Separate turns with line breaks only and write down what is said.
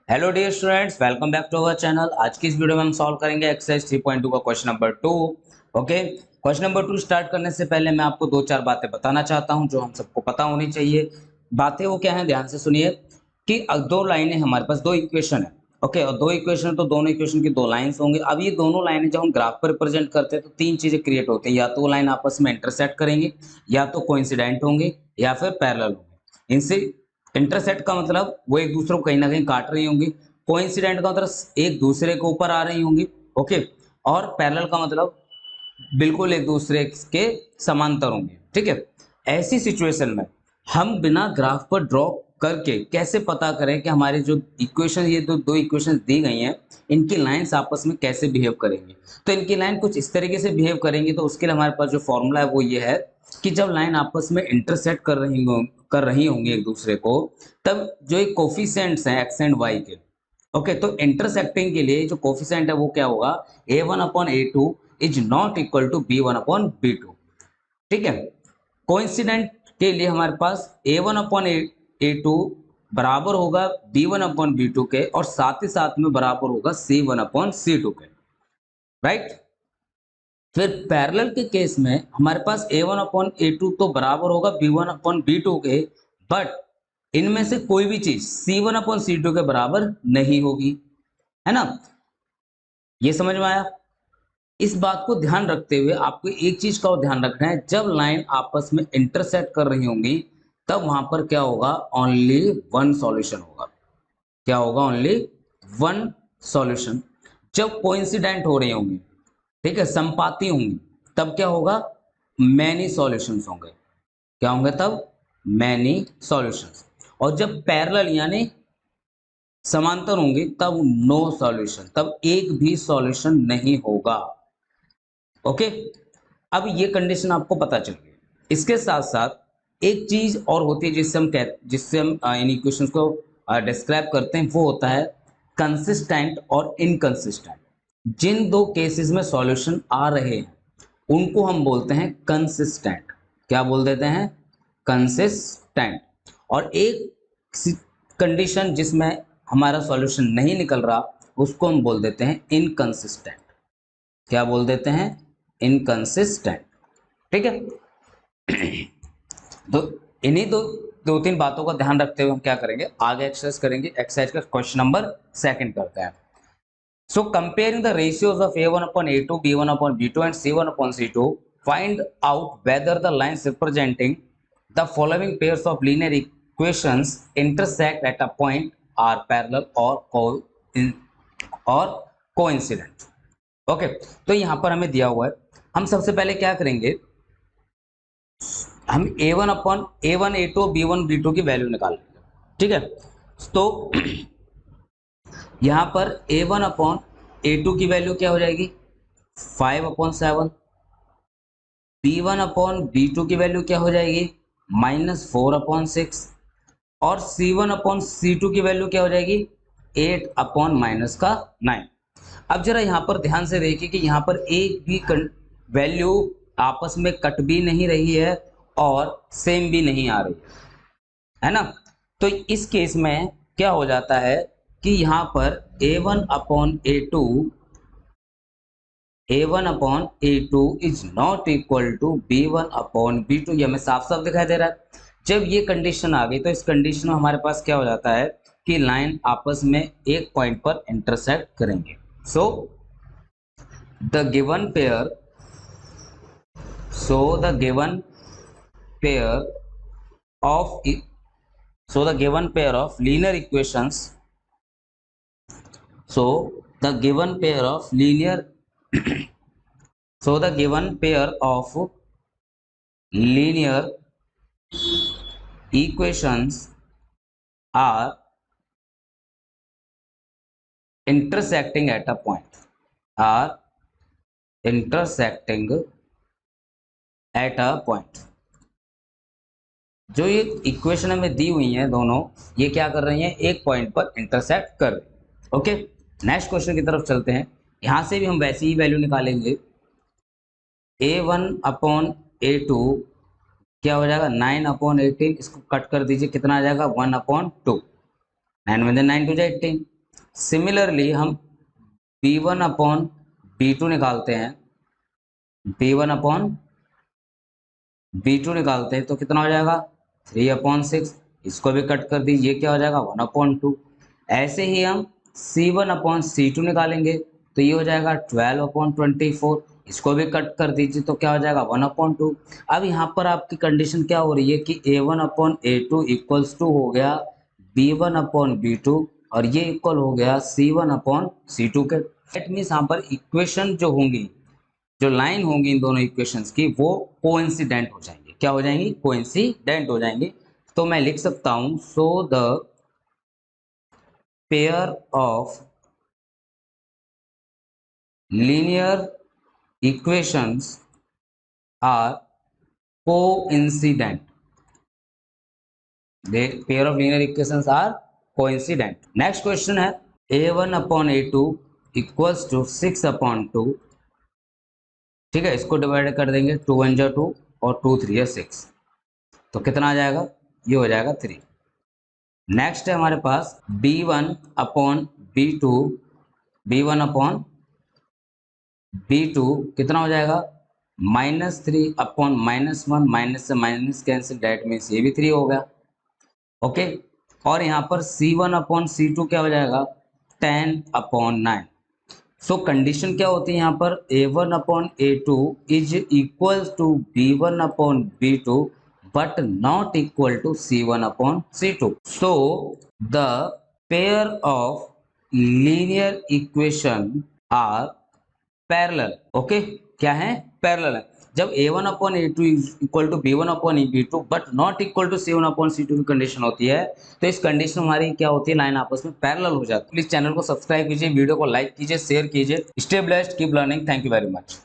Hello dear students, welcome back to our channel. आज की इस वीडियो में हम सॉल्व करेंगे एक्सरसाइज 3.2 का question number 2। Okay, question number 2 start करने से पहले मैं आपको दो चार बातें बताना चाहता हूं जो हम सबको पता होनी चाहिए। बातें वो क्या हैं, ध्यान से सुनिए कि दो लाइनें हमारे पास, दो इक्वेशन है। ओके, और दो इक्वेशन तो दोनों इक्वेशन की दो लाइन्स होंगे। अब ये दोनों लाइनें जब हम ग्राफ पर रिप्रेजेंट करते हैं तो तीन चीजें क्रिएट होती हैं, या तो वो लाइन आपस में इंटरसेक्ट करेंगे, या तो कोइंसिडेंट होंगे, या फिर पैरेलल होंगे। इनसे इंटरसेक्ट का मतलब वो एक दूसरे को कहीं ना कहीं काट रही होंगी, कोइंसिडेंट का मतलब एक दूसरे के ऊपर आ रही होंगी। ओके, और पैरेलल का मतलब बिल्कुल एक दूसरे के समांतर होंगे। ठीक है, ऐसी सिचुएशन में हम बिना ग्राफ पर ड्रॉ करके कैसे पता करें कि हमारी जो इक्वेशन, ये दो इक्वेशन दी गई हैं, इनकी लाइंस आपस में कैसे बिहेव करेंगी। तो इनकी लाइन कुछ इस तरीके से बिहेव करेंगी। तो उसके लिए हमारे पास जो फॉर्मूला है वो ये है कि जब लाइन आपस में इंटरसेक्ट कर रही होंगी एक दूसरे को, तब जो एक कोफिशिएंट्स हैं एक्स एंड वाई के, ओके, तो इंटरसेक्टिंग के लिए जो कोफिशिएंट है वो क्या होगा, a1/a2 is not equal to b1/b2। ठीक है, कोइंसिडेंट के लिए हमारे पास a1/a2 बराबर होगा b1/b2 के, और साथ ही साथ में बराबर होगा c1/c2 के। राइट, फिर पैरेलल के केस में हमारे पास a1/a2 तो बराबर होगा b1/b2 के, बट इनमें से कोई भी चीज c1/c2 के बराबर नहीं होगी, है ना। ये समझ में आया। इस बात को ध्यान रखते हुए आपको एक चीज का ध्यान रखना है, जब लाइन आपस में इंटरसेक्ट कर रही होंगी तब वहां पर क्या होगा, ओनली वन सॉल्यूशन होगा। क्या होगा, ओनली वन सॉल्यूशन। जब कोइंसिडेंट हो रही होंगी, ठीक है, संपाती होंगी, तब क्या होगा, मैनी सॉल्यूशंस होंगे। क्या होंगे तब, मैनी सॉल्यूशंस। और जब पैरेलल यानी समांतर होंगी तब नो सॉल्यूशन, तब एक भी सॉल्यूशन नहीं होगा। ओके, अब ये कंडीशन आपको पता चल गई। इसके साथ साथ एक चीज और होती है जिससे हम इन इक्वेशंस को डिस्क्राइब करते हैं, वो होता है कंसिस्टेंट और इनकंसिस्टेंट। जिन दो केसेस में सॉल्यूशन आ रहे हैं उनको हम बोलते हैं कंसिस्टेंट। क्या बोल देते हैं, कंसिस्टेंट। और एक कंडीशन जिसमें हमारा सॉल्यूशन नहीं निकल रहा उसको हम बोल देते हैं इनकंसिस्टेंट। क्या बोल देते हैं, इनकंसिस्टेंट। ठीक है, तो इन्हीं दो तीन बातों का ध्यान रखते हुए हम क्या करेंगे, आगे एक्सरसाइज करेंगे। एक्सरसाइज का क्वेश्चन नंबर सेकंड करते हैं। So comparing the ratios of a1/a2, b1/b2 and c1/c2, find out whether the lines representing the following pairs of linear equations intersect at a point, are parallel or coincident। Okay, तो यहां पर हमें दिया हुआ है, हम सबसे पहले क्या करेंगे, हम a1 b1 b2 की वैल्यू निकालेंगे। ठीक है, तो यहां पर a1/a2 की वैल्यू क्या हो जाएगी, 5/7। b1/b2 की वैल्यू क्या हो जाएगी, -4/6। और c1/c2 की वैल्यू क्या हो जाएगी, 8/-9। अब जरा यहां पर ध्यान से देखिए कि यहां पर एक भी वैल्यू आपस में कट भी नहीं रही है और सेम भी नहीं आ रही है ना। तो इस केस में क्या हो जाता है कि यहां पर a1/a2 is not equal to b1/b2। ये हमें साफ साफ दिखाई दे रहा है। जब ये कंडीशन आ गई तो इस कंडीशन में हमारे पास क्या हो जाता है कि लाइन आपस में एक पॉइंट पर इंटरसेक्ट करेंगे। So the given pair the given pair of linear equations, so the given pair of linear so the given pair of linear equations are intersecting at a point, are intersecting at a point। जो ये equation हमें दी हुई हैं दोनों, ये क्या कर रही हैं, एक पॉइंट पर इंटरसेक्ट कर रही हैं। ओके, नेक्स्ट क्वेश्चन की तरफ चलते हैं। यहां से भी हम वैसी ही वैल्यू निकालेंगे। a1/a2 क्या हो जाएगा, 9/18। इसको कट कर दीजिए, कितना आ जाएगा, 1/2। 9 में 9 टू 18, सिमिलरली हम B1 अपॉन B2 निकालते हैं, B1 अपॉन B2 निकालते हैं तो कितना हो जाएगा 3/6। इसको भी कट कर दीजिए, क्या हो जाएगा 1/2। ऐसे ही हम C1 अपॉन C2 निकालेंगे तो ये हो जाएगा 12/24। इसको भी कट कर दीजिए तो क्या हो जाएगा 1/2। अब यहाँ पर आपकी कंडीशन क्या हो रही है कि A1 upon A2 equals to हो गया B1 अपॉन B2 और ये इक्वल हो गया C1 अपॉन C2 के। दैट मीन्स यहाँ पर इक्वेशन जो होंगी, जो लाइन होंगी इन दोनों इक्वेशंस की, वो कोइंसिडेंट हो जाएंगे। क्या हो जाएंगी? कोइंसिडेंट हो जाएंगे। तो मैं लिख सकता हूं so the pair of linear equations are coincident. The pair of linear equations are coincident. Next question है A1 upon A2 equals to 6/2। ठीक है, इसको डिवाइड कर देंगे, 2 1 जा 2 और 2 3 6, तो कितना आ जाएगा? ये हो जाएगा 3। नेक्स्ट है हमारे पास B1 upon B2, B1 upon B2 कितना हो जाएगा? -3 अपॉन -1, माइनस से माइनस कैंसिल, डेट मीन्स ये भी 3 हो गया। ओके, और यहाँ पर C1 अपॉन C2 क्या हो जाएगा? 10/9। सो कंडीशन क्या होती है यहाँ पर? A1 upon A2 is equal to B1 upon B2 but not equal to C1 upon C2। So the pair of linear equation are parallel. Okay, क्या है? पैरेलल है। जब A1 upon A2 equal to B1 upon B2 but not equal to C1 upon C2 की condition होती है, तो इस condition हमारी क्या होती है? लाइन आपस में पैरेलल हो जाती है। प्लीज चैनल को सब्सक्राइब कीजिए, वीडियो को लाइक कीजिए, शेयर कीजिए। Stay blessed, keep learning. Thank you very much.